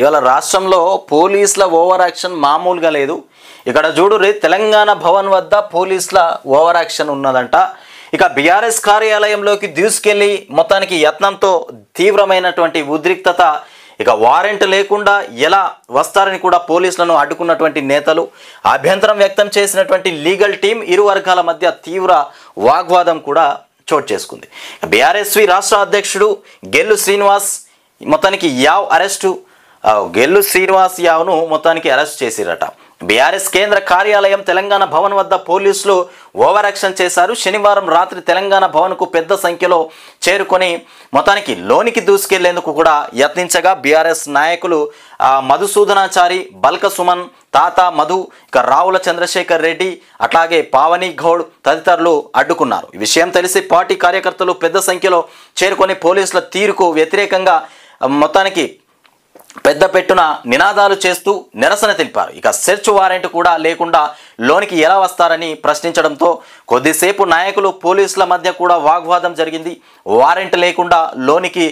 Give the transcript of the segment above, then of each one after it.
ఇవాళ రాష్ట్రంలో పోలీసుల ఓవర్ యాక్షన్ మామూలుగా లేదు. ఇక్కడ చూడు రే, తెలంగాణ భవన్ వద్ద పోలీసుల ఓవర్ యాక్షన్ ఉన్నదంట. ఇక బీఆర్ఎస్ కార్యాలయంలోకి దూసుకెళ్లి మొత్తానికి యత్నంతో తీవ్రమైనటువంటి ఉద్రిక్తత. ఇక వారెంట్ లేకుండా ఎలా వస్తారని కూడా పోలీసులను అడ్డుకున్నటువంటి నేతలు, అభ్యంతరం వ్యక్తం చేసినటువంటి లీగల్ టీం, ఇరు వర్గాల మధ్య తీవ్ర వాగ్వాదం కూడా చోటు చేసుకుంది. బీఆర్ఎస్వి రాష్ట్ర అధ్యక్షుడు గెల్లు శ్రీనివాస్ మొత్తానికి గెల్లు శ్రీనివాస్ యావ్ను మొత్తానికి అరెస్ట్ చేసిరట. బీఆర్ఎస్ కేంద్ర కార్యాలయం తెలంగాణ భవన్ వద్ద పోలీసులు ఓవర్ యాక్షన్ చేశారు. శనివారం రాత్రి తెలంగాణ భవన్కు పెద్ద సంఖ్యలో చేరుకొని మొత్తానికి లోనికి దూసుకెళ్లేందుకు కూడా యత్నించగా బీఆర్ఎస్ నాయకులు మధుసూదనాచారి, బల్క సుమన్, తాత మధు, ఇక రావుల చంద్రశేఖర్ రెడ్డి, అట్లాగే పావని గౌడ్ తదితరులు అడ్డుకున్నారు. ఈ విషయం తెలిసి పార్టీ కార్యకర్తలు పెద్ద సంఖ్యలో చేరుకొని పోలీసుల తీరుకు వ్యతిరేకంగా మొత్తానికి పెద్ద పెట్టున నినాదాలు చేస్తూ నిరసన తెలిపారు. ఇక సెర్చ్ వారెంట్ కూడా లేకుండా లోనికి ఎలా వస్తారని ప్రశ్నించడంతో కొద్దిసేపు నాయకులు పోలీసుల మధ్య కూడా వాగ్వాదం జరిగింది. వారెంట్ లేకుండా లోనికి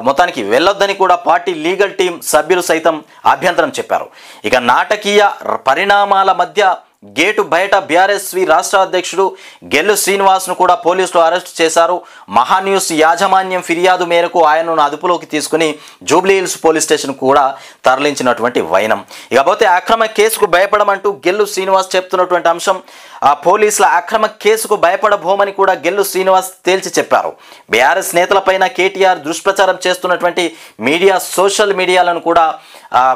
మొత్తానికి వెళ్ళొద్దని కూడా పార్టీ లీగల్ టీం సభ్యులు సైతం అభ్యంతరం చెప్పారు. ఇక నాటకీయ పరిణామాల మధ్య గేటు బయట బీఆర్ఎస్వి రాష్ట్ర అధ్యక్షుడు గెల్లు శ్రీనివాస్ను కూడా పోలీసులు అరెస్ట్ చేశారు. మహాన్యూస్ యాజమాన్యం ఫిర్యాదు మేరకు ఆయనను అదుపులోకి తీసుకుని జూబ్లీహిల్స్ పోలీస్ స్టేషన్ కూడా తరలించినటువంటి వైనం. ఇకపోతే అక్రమ కేసుకు భయపడమంటూ గెల్లు శ్రీనివాస్ చెప్తున్నటువంటి అంశం, పోలీసుల అక్రమ కేసుకు భయపడబోమని కూడా గెల్లు శ్రీనివాస్ తేల్చి చెప్పారు. బీఆర్ఎస్ నేతలపైన కేటీఆర్ దుష్ప్రచారం చేస్తున్నటువంటి సోషల్ మీడియాలను కూడా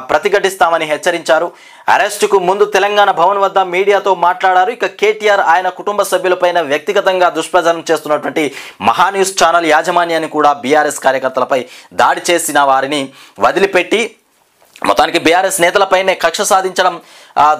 ప్రతిఘటిస్తామని హెచ్చరించారు. అరెస్టుకు ముందు తెలంగాణ భవన్ వద్ద మీడియాతో మాట్లాడారు. ఇక కేటీఆర్ ఆయన కుటుంబ సభ్యులపైన వ్యక్తిగతంగా దుష్ప్రచారం చేస్తున్నటువంటి మహాన్యూస్ ఛానల్ యాజమాన్యాన్ని కూడా బీఆర్ఎస్ కార్యకర్తలపై దాడి చేసిన వారిని వదిలిపెట్టి మొత్తానికి బీఆర్ఎస్ నేతలపైనే కక్ష సాధించడం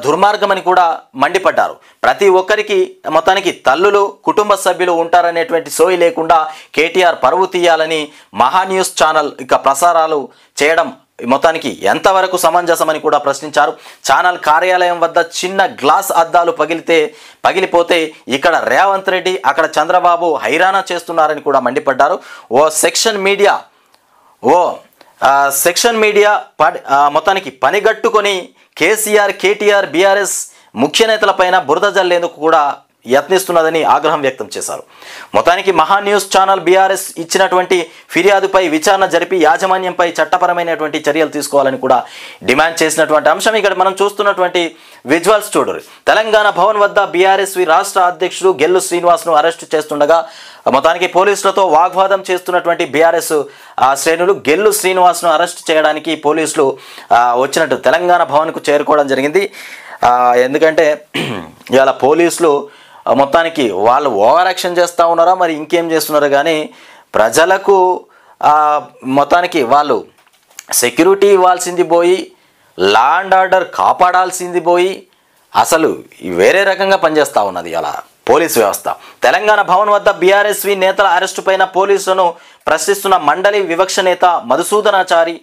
దుర్మార్గమని కూడా మండిపడ్డారు. ప్రతి ఒక్కరికి మొత్తానికి తల్లులు, కుటుంబ సభ్యులు ఉంటారనేటువంటి సోయి లేకుండా కేటీఆర్ పరువు తీయాలని మహాన్యూస్ ఛానల్ ఇక ప్రసారాలు చేయడం మొత్తానికి ఎంతవరకు సమంజసమని కూడా ప్రశ్నించారు. ఛానల్ కార్యాలయం వద్ద చిన్న గ్లాస్ అద్దాలు పగిలిపోతే ఇక్కడ రేవంత్ రెడ్డి, అక్కడ చంద్రబాబు హైరానా చేస్తున్నారని కూడా మండిపడ్డారు. సెక్షన్ మీడియా మొత్తానికి పనిగట్టుకొని కేసీఆర్, కేటీఆర్, బీఆర్ఎస్ ముఖ్య నేతలపైన బురద జల్లేందుకు కూడా యత్నిస్తున్నదని ఆగ్రహం వ్యక్తం చేశారు. మొత్తానికి మహాన్యూస్ ఛానల్ బీఆర్ఎస్ ఇచ్చినటువంటి ఫిర్యాదుపై విచారణ జరిపి యాజమాన్యంపై చట్టపరమైనటువంటి చర్యలు తీసుకోవాలని కూడా డిమాండ్ చేసినటువంటి అంశం ఇక్కడ మనం చూస్తున్నటువంటి విజువల్స్ చూడరు. తెలంగాణ భవన్ వద్ద బీఆర్ఎస్వి రాష్ట్ర అధ్యక్షుడు గెల్లు శ్రీనివాస్ను అరెస్టు చేస్తుండగా మొత్తానికి పోలీసులతో వాగ్వాదం చేస్తున్నటువంటి బీఆర్ఎస్ శ్రేణులు గెల్లు శ్రీనివాస్ను అరెస్ట్ చేయడానికి పోలీసులు వచ్చినట్టు తెలంగాణ భవన్కు చేరుకోవడం జరిగింది. ఎందుకంటే ఇవాళ పోలీసులు మొత్తానికి వాళ్ళు ఓవర్ యాక్షన్ చేస్తూ ఉన్నారా మరి ఇంకేం చేస్తున్నారో కానీ ప్రజలకు మొత్తానికి వాళ్ళు సెక్యూరిటీ ఇవ్వాల్సింది పోయి, లా అండ్ ఆర్డర్ కాపాడాల్సింది పోయి అసలు వేరే రకంగా పనిచేస్తూ ఉన్నది అలా పోలీస్ వ్యవస్థ. తెలంగాణ భవన్ వద్ద బీఆర్ఎస్వి నేతల అరెస్టు పైన పోలీసులను ప్రశ్నిస్తున్న మండలి వివక్ష నేత మధుసూదనాచారి,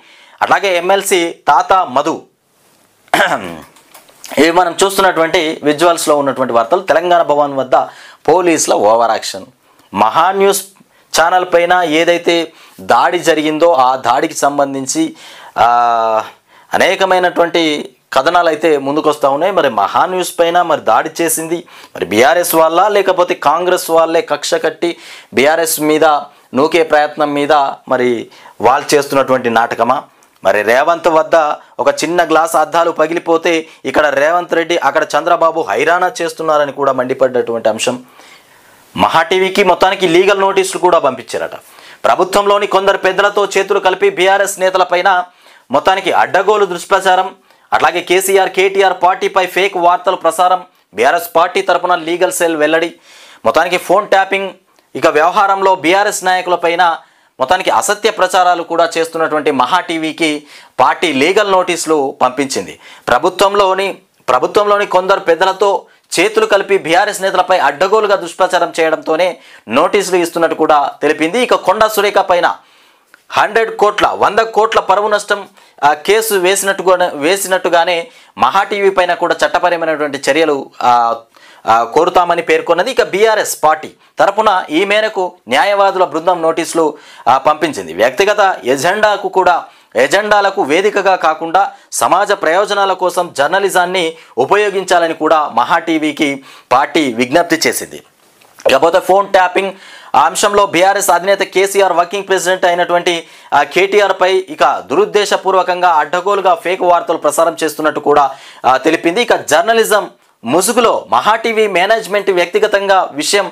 అట్లాగే ఎమ్మెల్సీ తాత మధు. ఇవి మనం చూస్తున్నటువంటి విజువల్స్లో ఉన్నటువంటి వార్తలు. తెలంగాణ భవన్ వద్ద పోలీసుల ఓవర్ యాక్షన్. మహాన్యూస్ ఛానల్ పైన ఏదైతే దాడి జరిగిందో ఆ దాడికి సంబంధించి అనేకమైనటువంటి కథనాలు అయితే ముందుకొస్తూ ఉన్నాయి. మరి మహాన్యూస్ పైన మరి దాడి చేసింది మరి బీఆర్ఎస్ వాళ్ళ లేకపోతే కాంగ్రెస్ వాళ్ళే కక్ష కట్టి బీఆర్ఎస్ మీద నూకే ప్రయత్నం మీద మరి వాళ్ళు చేస్తున్నటువంటి నాటకమా? మరి రేవంత్ వద్ద ఒక చిన్న గ్లాస్ అద్దాలు పగిలిపోతే ఇక్కడ రేవంత్ రెడ్డి, అక్కడ చంద్రబాబు హైరానా చేస్తున్నారని కూడా మండిపడ్డటువంటి అంశం. మహా టీవీకి మొత్తానికి లీగల్ నోటీసులు కూడా పంపించారట. ప్రభుత్వంలోని కొందరు పెద్దలతో చేతులు కలిపి బీఆర్ఎస్ నేతలపైన మొత్తానికి అడ్డగోలు దుష్ప్రచారం, అట్లాగే కేసీఆర్, కేటీఆర్ పార్టీపై ఫేక్ వార్తలు ప్రసారం, బీఆర్ఎస్ పార్టీ తరపున లీగల్ సెల్ వెల్లడి. మొత్తానికి ఫోన్ ట్యాపింగ్ ఇక వ్యవహారంలో బీఆర్ఎస్ నాయకులపైన మొత్తానికి అసత్య ప్రచారాలు కూడా చేస్తున్నటువంటి మహా టీవీకి పార్టీ లీగల్ నోటీసులు పంపించింది. ప్రభుత్వంలోని కొందరు పెద్దలతో చేతులు కలిపి బీఆర్ఎస్ నేతలపై అడ్డగోలుగా దుష్ప్రచారం చేయడంతోనే నోటీసులు ఇస్తున్నట్టు కూడా తెలిపింది. ఇక కొండా సురేఖ పైన 100 కోట్ల పరువు నష్టం కేసు వేసినట్టుగానే మహా టీవీ పైన కూడా చట్టపరమైనటువంటి చర్యలు కోరుతామని పేర్కొన్నది. ఇక బీఆర్ఎస్ పార్టీ తరపున ఈ మేరకు న్యాయవాదుల బృందం నోటీసులు పంపించింది. వ్యక్తిగత ఎజెండాకు కూడా ఎజెండాలకు వేదికగా కాకుండా సమాజ ప్రయోజనాల కోసం జర్నలిజాన్ని ఉపయోగించాలని కూడా మహా టీవీకి పార్టీ విజ్ఞప్తి చేసింది. ఇకపోతే ఫోన్ ట్యాపింగ్ ఆ అంశంలో బీఆర్ఎస్ అధినేత కేసీఆర్ వర్కింగ్ ప్రెసిడెంట్ అయినటువంటి కేటీఆర్ పై ఇక దురుద్దేశపూర్వకంగా అడ్డగోలుగా ఫేక్ వార్తలు ప్రసారం చేస్తున్నట్టు కూడా తెలిపింది. ఇక జర్నలిజం ముసుగులో మహా టీవీ మేనేజ్మెంట్ వ్యక్తిగతంగా విషయం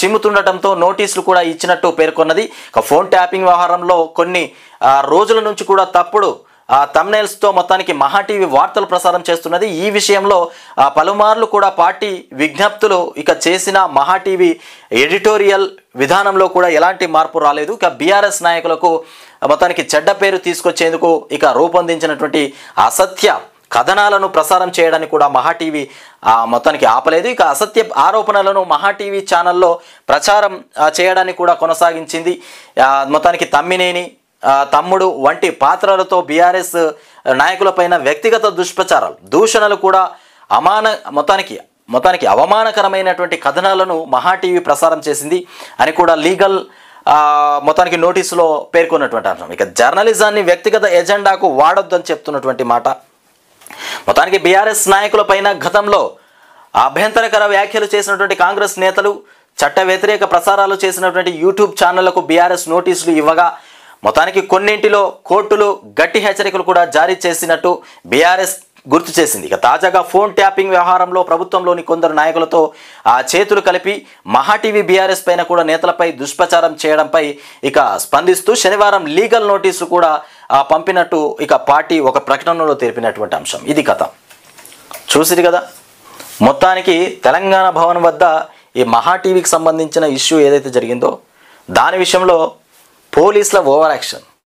చిమ్ముతుండటంతో నోటీసులు కూడా ఇచ్చినట్టు పేర్కొన్నది. ఇక ఫోన్ ట్యాపింగ్ వ్యవహారంలో కొన్ని రోజుల నుంచి కూడా తప్పుడు థంబ్నెయిల్స్తో మొత్తానికి మహా టీవీ వార్తలు ప్రసారం చేస్తున్నది. ఈ విషయంలో పలుమార్లు కూడా పార్టీ విజ్ఞప్తులు ఇక చేసిన మహా టీవీ ఎడిటోరియల్ విధానంలో కూడా ఎలాంటి మార్పు రాలేదు. ఇక బీఆర్ఎస్ నాయకులకు మొత్తానికి చెడ్డ పేరు తీసుకొచ్చేందుకు ఇక రూపొందించినటువంటి అసత్య కథనాలను ప్రసారం చేయడానికి కూడా మహా టీవీ మొత్తానికి ఆపలేదు. ఇక అసత్య ఆరోపణలను మహా టీవీ ఛానల్లో ప్రచారం చేయడానికి కూడా కొనసాగించింది. మొత్తానికి తమ్మినేని తమ్ముడు వంటి పాత్రలతో బీఆర్ఎస్ నాయకులపైన వ్యక్తిగత దుష్ప్రచారాలు దూషణలు కూడా మొత్తానికి అవమానకరమైనటువంటి కథనాలను మహా టీవీ ప్రసారం చేసింది అని కూడా లీగల్ మొత్తానికి నోటీసులో పేర్కొన్నటువంటి అంశం. ఇక జర్నలిజాన్ని వ్యక్తిగత ఎజెండాకు వాడొద్దని చెప్తున్నటువంటి మాట. మొత్తానికి బీఆర్ఎస్ నాయకులపైన గతంలో అభ్యంతరకర వ్యాఖ్యలు చేసినటువంటి కాంగ్రెస్ నేతలు చట్ట వ్యతిరేక ప్రసారాలు చేసినటువంటి యూట్యూబ్ ఛానళ్లకు బీఆర్ఎస్ నోటీసులు ఇవ్వగా మొత్తానికి కొన్నింటిలో కోర్టులు గట్టి హెచ్చరికలు కూడా జారీ చేసినట్టు బీఆర్ఎస్ గుర్తు చేసింది. ఇక తాజాగా ఫోన్ ట్యాపింగ్ వ్యవహారంలో ప్రభుత్వంలోని కొందరు నాయకులతో చేతులు కలిపి మహా టీవీ బీఆర్ఎస్ పైన కూడా నేతలపై దుష్ప్రచారం చేయడంపై ఇక స్పందిస్తూ శనివారం లీగల్ నోటీసులు కూడా పంపినట్టు ఇక పార్టీ ఒక ప్రకటనలో తెలిపినటువంటి అంశం. ఇది కథ చూసిరు కదా. మొత్తానికి తెలంగాణ భవన్ వద్ద ఈ మహా టీవీకి సంబంధించిన ఇష్యూ ఏదైతే జరిగిందో దాని విషయంలో పోలీసుల ఓవర్ యాక్షన్